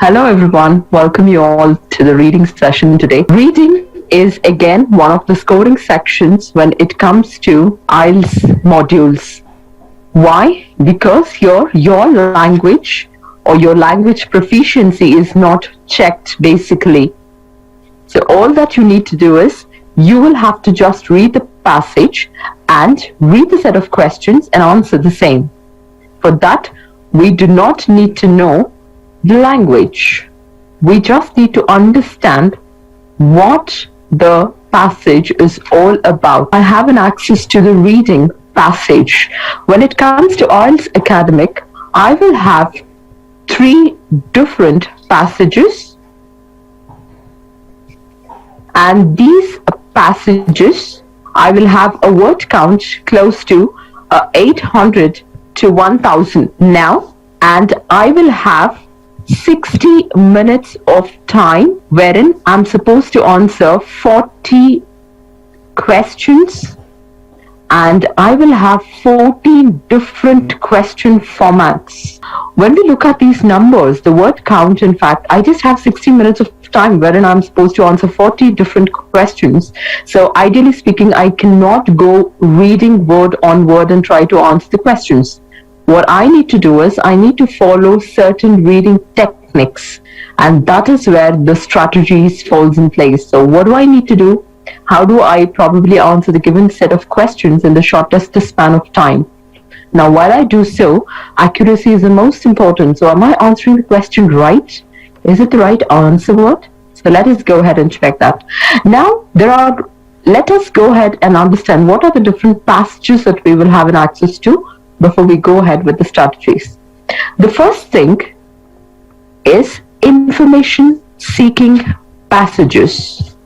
Hello, everyone. Welcome you all to the reading session today. Reading is again one of the scoring sections when it comes to IELTS modules. Why? Because your language or your language proficiency is not checked basically. So all that you need to do is you will have to just read the passage and read the set of questions and answer the same. For that, we do not need to know the language. We just need to understand what the passage is all about. I have an access to the reading passage. When it comes to IELTS Academic, I will have 3 different passages, and these passages I will have a word count close to 800 to 1000 now, and I will have 60 minutes of time wherein I'm supposed to answer 40 questions, and I will have 14 different question formats. When we look at these numbers, the word count, in fact, I just have 60 minutes of time wherein I'm supposed to answer 40 different questions. So ideally speaking, I cannot go reading word on word and try to answer the questions. What I need to do is I need to follow certain reading techniques, and that is where the strategies falls in place. So what do I need to do? How do I probably answer the given set of questions in the shortest span of time? Now, while I do so, accuracy is the most important. So am I answering the question right? Is it the right answer word? So let us go ahead and check that. Now, let us go ahead and understand what are the different passages that we will have an access to before we go ahead with the strategies. The first thing is information seeking passages.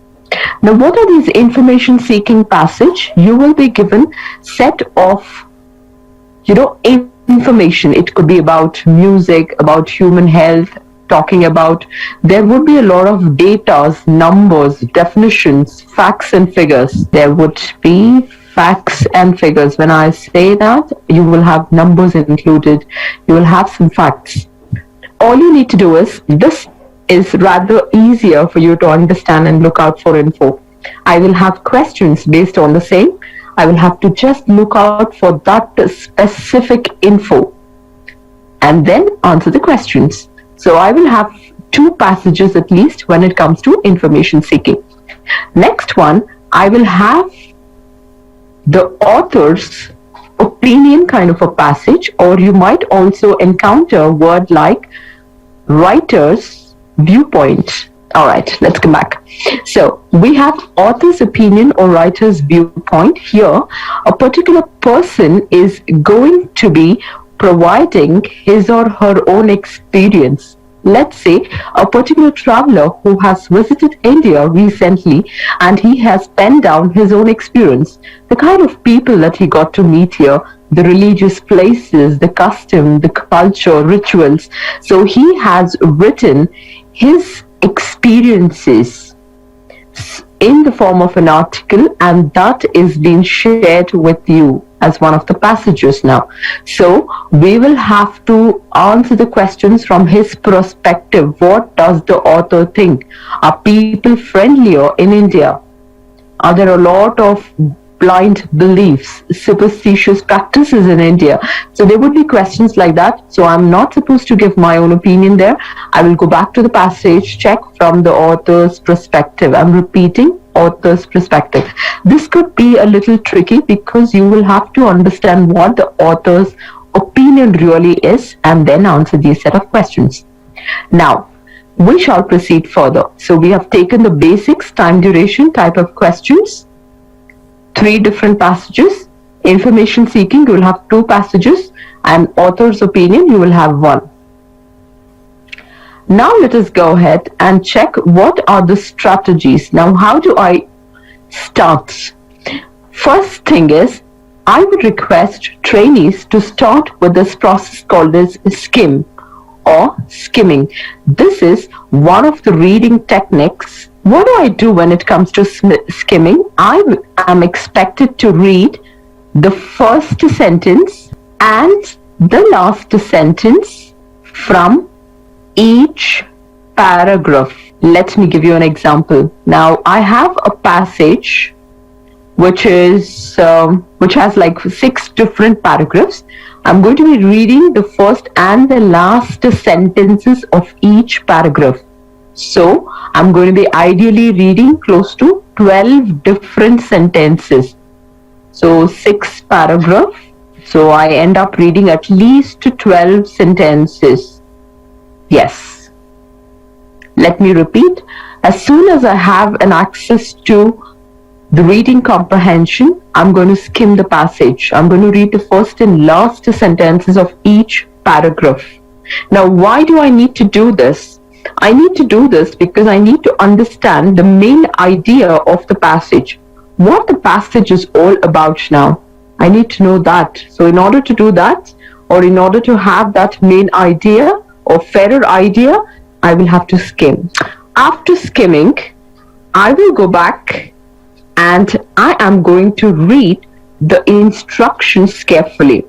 Now, what are these information seeking passage? You will be given set of information. It could be about music, about human health, talking about, there would be a lot of data, numbers, definitions, facts and figures. There would be facts and figures. When I say that, you will have numbers included, you will have some facts. All you need to do is, this is rather easier for you to understand and look out for info. I will have questions based on the same. I will have to just look out for that specific info and then answer the questions. So I will have 2 passages at least when it comes to information seeking. Next one, I will have the author's opinion kind of a passage, or you might also encounter a word like writer's viewpoint. All right, let's come back. So we have author's opinion or writer's viewpoint. Here, a particular person is going to be providing his or her own experience. Let's say a particular traveler who has visited India recently and he has penned down his own experience, the kind of people that he got to meet here, the religious places, the custom, the culture, rituals. So he has written his experiences in the form of an article, and that is being shared with you as one of the passages now. So we will have to answer the questions from his perspective. What does the author think? Are people friendlier in India? Are there a lot of blind beliefs, superstitious practices in India? So there would be questions like that. So I'm not supposed to give my own opinion there. I will go back to the passage, check from the author's perspective. I'm repeating, author's perspective. This could be a little tricky because you will have to understand what the author's opinion really is and then answer these set of questions. Now, we shall proceed further. So we have taken the basics, time, duration, type of questions, 3 different passages. Information seeking, you will have 2 passages, and author's opinion, you will have 1. Now let us go ahead and check what are the strategies. Now, how do I start? First thing is, I would request trainees to start with this process called as skim or skimming. This is one of the reading techniques. What do I do when it comes to skimming? I am expected to read the first sentence and the last sentence from each paragraph. Let me give you an example. Now, I have a passage which has like 6 different paragraphs. I'm going to be reading the first and the last sentences of each paragraph. So I'm going to be ideally reading close to 12 different sentences. So 6 paragraphs. So I end up reading at least 12 sentences. Yes. Let me repeat. As soon as I have an access to the reading comprehension, I'm going to skim the passage. I'm going to read the first and last sentences of each paragraph. Now, why do I need to do this? I need to do this because I need to understand the main idea of the passage. What the passage is all about now. I need to know that. So in order to do that, or in order to have that main idea or fairer idea, I will have to skim. After skimming, I will go back and I am going to read the instructions carefully.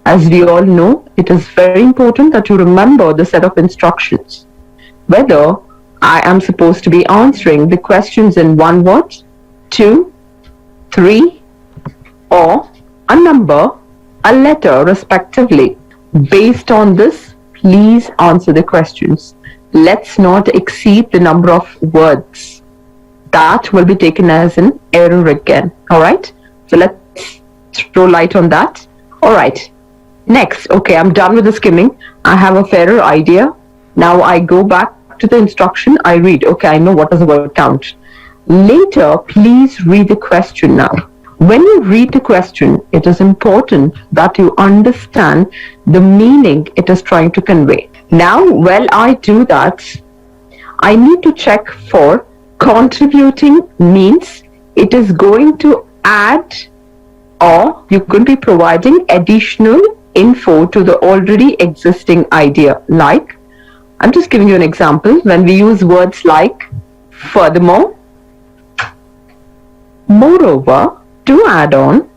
As we all know, it is very important that you remember the set of instructions. Whether I am supposed to be answering the questions in 1 word, 2, 3, or a number, a letter respectively. Based on this, please answer the questions. Let's not exceed the number of words. That will be taken as an error again. Alright? So let's throw light on that. Alright. Next, okay, I'm done with the skimming. I have a fairer idea. Now I go back to the instruction. I read. Okay, I know what is the word count. Later, please read the question now. When you read the question, it is important that you understand the meaning it is trying to convey. Now, while I do that, I need to check for contributing means it is going to add or you could be providing additional info to the already existing idea. Like, I'm just giving you an example. When we use words like furthermore, moreover, to add on,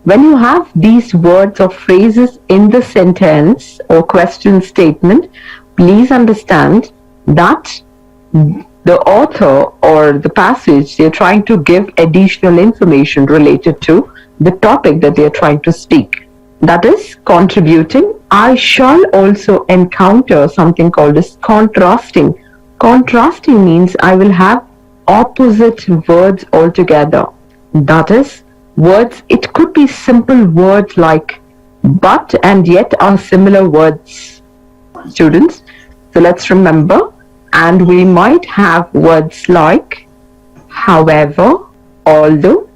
when you have these words or phrases in the sentence or question statement, please understand that the author or the passage, they're trying to give additional information related to the topic that they're trying to speak. That is contributing. I shall also encounter something called as contrasting. Contrasting means I will have opposite words altogether. That is words, it could be simple words like but and yet are similar words, students. So let's remember, and we might have words like however, although.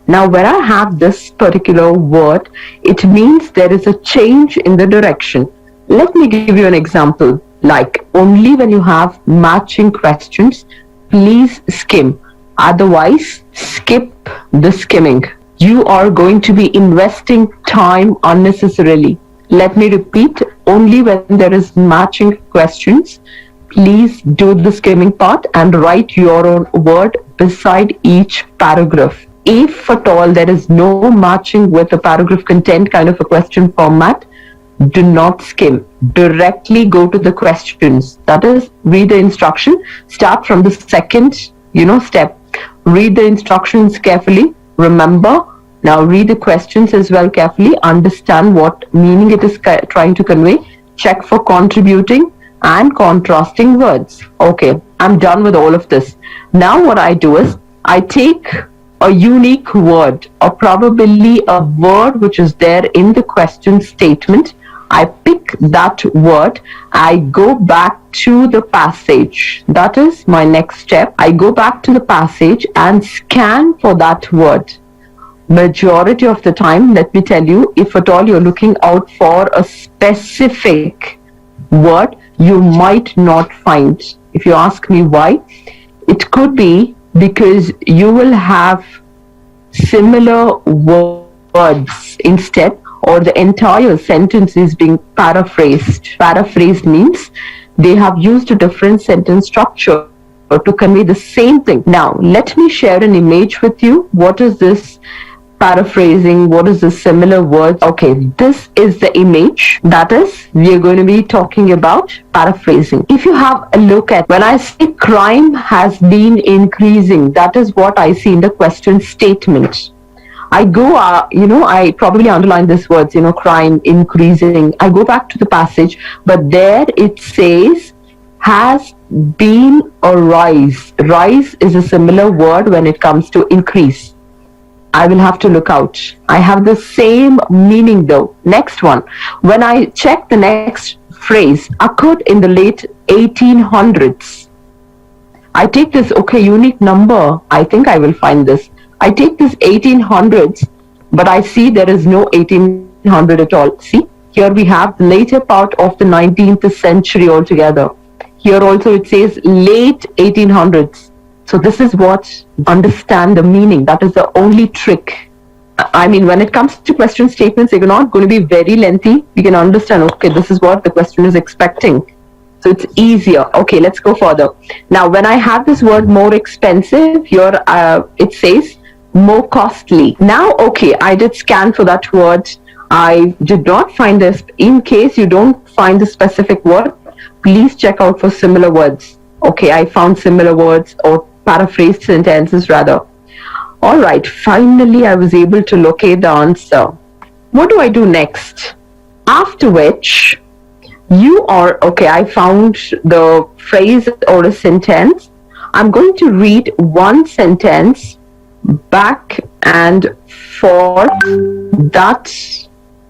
Now when I have this particular word, it means there is a change in the direction. Let me give you an example. Like only when you have matching questions, please skim. Otherwise, skip the skimming. You are going to be investing time unnecessarily. Let me repeat, only when there is matching questions, please do the skimming part and write your own word beside each paragraph. If at all there is no matching with the paragraph content kind of a question format, do not skim. Directly go to the questions. That is, read the instruction. Start from the second, step. Read the instructions carefully. Remember, now read the questions as well carefully. Understand what meaning it is trying to convey. Check for contributing and contrasting words. Okay, I'm done with all of this. Now what I do is, I take a unique word or probably a word which is there in the question statement. I pick that word, I go back to the passage. That is my next step. I go back to the passage and scan for that word. Majority of the time, let me tell you, if at all you're looking out for a specific word, you might not find. If you ask me why, it could be because you will have similar words instead, or the entire sentence is being paraphrased. Paraphrased means they have used a different sentence structure to convey the same thing. Now, let me share an image with you. What is this paraphrasing, what is the similar word? Okay, this is the image. That is, we are going to be talking about paraphrasing. If you have a look at, when I say crime has been increasing, that is what I see in the question statement. I go, I probably underline this words, crime increasing. I go back to the passage, but there it says has been a rise. Rise is a similar word when it comes to increase. I will have to look out. I have the same meaning though. Next one. When I check the next phrase, occurred in the late 1800s. I take this, okay, unique number. I think I will find this. I take this 1800s, but I see there is no 1800 at all. See, here we have the later part of the 19th century altogether. Here also it says late 1800s. So this is what, understand the meaning. That is the only trick. I mean, when it comes to question statements, they're not going to be very lengthy. You can understand, okay, this is what the question is expecting. So it's easier. Okay, let's go further. Now, when I have this word more expensive, here it says more costly. Now, okay, I did scan for that word. I did not find this. In case you don't find the specific word, please check out for similar words. Okay, I found similar words or paraphrased sentences rather. All right, finally I was able to locate the answer. What do I do next? After which, I found the phrase or a sentence. I'm going to read one sentence back and forth, that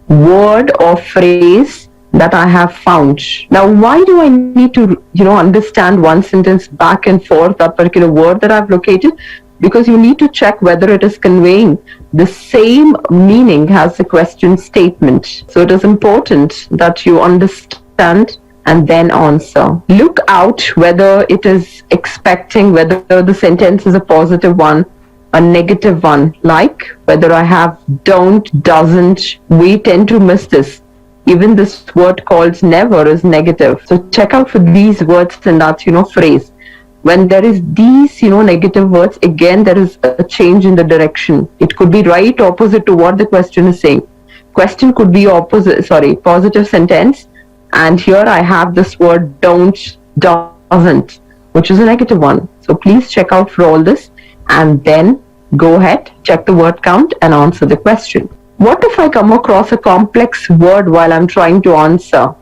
word or phrase that I have found. Now, why do I need to, understand one sentence back and forth, that particular word that I've located? Because you need to check whether it is conveying the same meaning as the question statement. So it is important that you understand and then answer. Look out whether it is expecting whether the sentence is a positive one, a negative one, like whether I have don't, doesn't. We tend to miss this. Even this word called never is negative. So check out for these words in that, phrase. When there is these, negative words, again, there is a change in the direction. It could be right opposite to what the question is saying. Question could be positive sentence. And here I have this word don't, doesn't, which is a negative one. So please check out for all this and then go ahead, check the word count and answer the question. What if I come across a complex word while I'm trying to answer?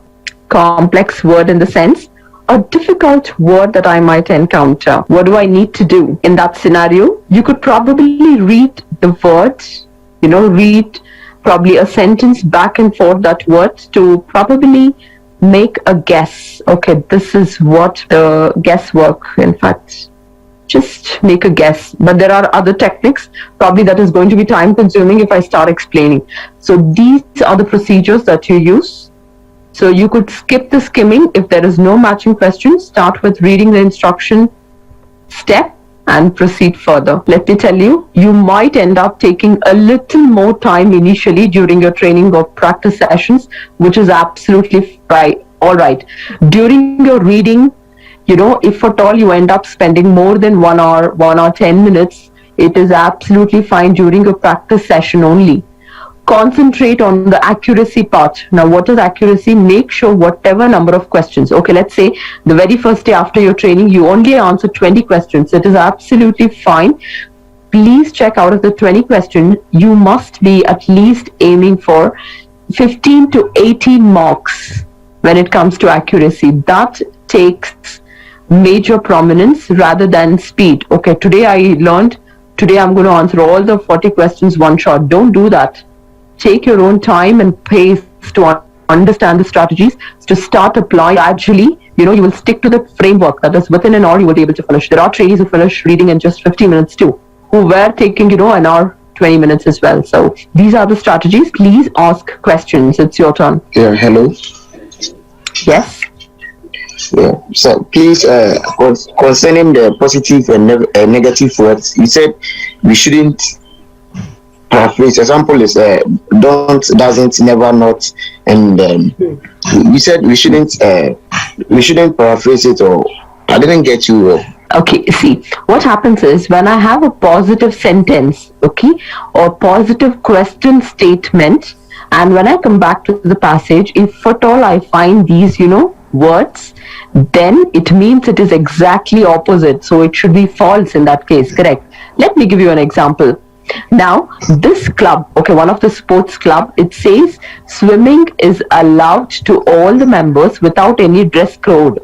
Complex word in the sense, a difficult word that I might encounter. What do I need to do in that scenario? You could probably read the words, read probably a sentence back and forth, that word, to probably make a guess. Okay, this is what the guesswork, in fact. Just make a guess. But there are other techniques. Probably that is going to be time consuming if I start explaining. So these are the procedures that you use. So you could skip the skimming if there is no matching question. Start with reading the instruction step and proceed further. Let me tell you, you might end up taking a little more time initially during your training or practice sessions, which is absolutely fine. All right. During your reading, if at all you end up spending more than 1 hour, 1 or 10 minutes, it is absolutely fine during a practice session only. Concentrate on the accuracy part. Now, what is accuracy? Make sure whatever number of questions. Okay, let's say the very first day after your training, you only answer 20 questions. It is absolutely fine. Please check out of the 20 questions, you must be at least aiming for 15 to 18 marks when it comes to accuracy. That takes major prominence rather than speed. Okay, today I'm going to answer all the 40 questions one shot. Don't do that. Take your own time and pace to understand the strategies, to start applying gradually. You will stick to the framework. That is, within an hour you will be able to finish. There are trainees who finish reading in just 15 minutes too, who were taking, an hour, 20 minutes as well. So these are the strategies. Please ask questions. It's your turn. Yeah, hello. Yes. Yeah. So please, concerning the positive and negative words, you said we shouldn't paraphrase. Example is don't, doesn't, never, not, and you said we shouldn't paraphrase it. Or I didn't get you. Okay, see, what happens is when I have a positive sentence, okay, or positive question statement, and when I come back to the passage, if at all I find these, words, then it means it is exactly opposite. So it should be false in that case, correct? Let me give you an example. Now, this club, okay, one of the sports club, it says swimming is allowed to all the members without any dress code.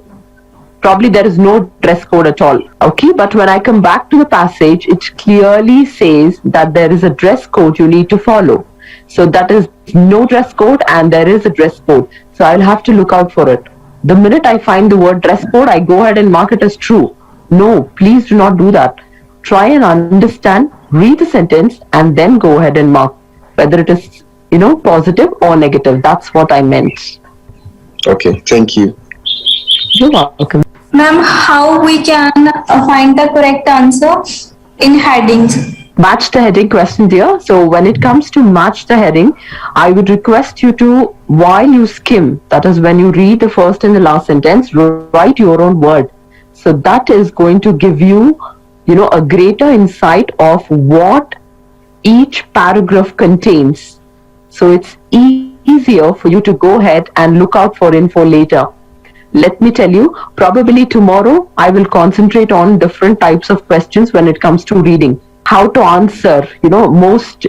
Probably there is no dress code at all. Okay, but when I come back to the passage, it clearly says that there is a dress code you need to follow. So that is no dress code and there is a dress code. So I'll have to look out for it. The minute I find the word dress code, I go ahead and mark it as true. No, please do not do that. Try and understand, read the sentence, and then go ahead and mark whether it is, positive or negative. That's what I meant. Okay, thank you. You're welcome. Ma'am, how we can find the correct answer in headings? Match the heading question, dear. So when it comes to match the heading, I would request you to, while you skim, that is when you read the first and the last sentence, write your own word. So that is going to give you, a greater insight of what each paragraph contains. So it's easier for you to go ahead and look out for info later. Let me tell you, probably tomorrow I will concentrate on different types of questions when it comes to reading. How to answer, most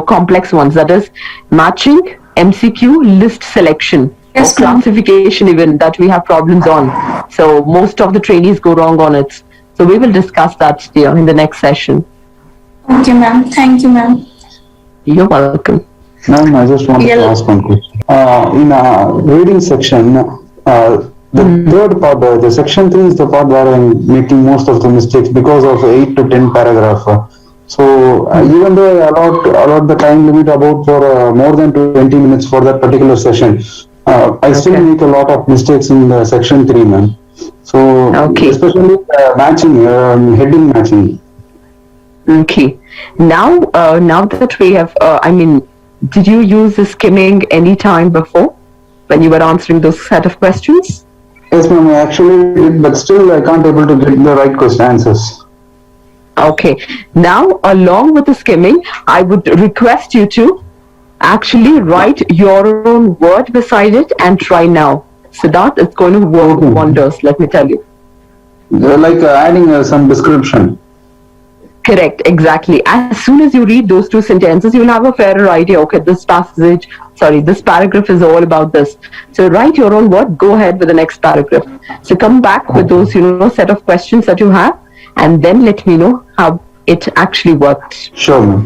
complex ones, that is matching, MCQ, list selection, Yes, or ma'am. classification even that we have problems on. So most of the trainees go wrong on it. So we will discuss that dear in the next session. Okay, ma'am. Thank you, ma'am. You're welcome. Ma'am, I just wanted to ask one question. In reading section, the third part, the section 3 is the part where I'm making most of the mistakes because of 8 to 10 paragraph. So even though I allot the time limit about for more than 20 minutes for that particular session, I still make a lot of mistakes in the section 3, ma'am. So Okay. especially matching, heading matching. Okay. Now that we have, did you use the skimming any time before when you were answering those set of questions? Yes, ma'am, I actually did, but still I can't able to get the right question answers. Okay. Now, along with the skimming, I would request you to actually write your own word beside it and try now. So that is going to work Okay. wonders, let me tell you. Like adding some description. Correct, exactly. As soon as you read those two sentences, you'll have a fairer idea. Okay, this paragraph is all about this. So write your own word, go ahead with the next paragraph. So come back with those, set of questions that you have, and then let me know how it actually worked. Sure, ma'am.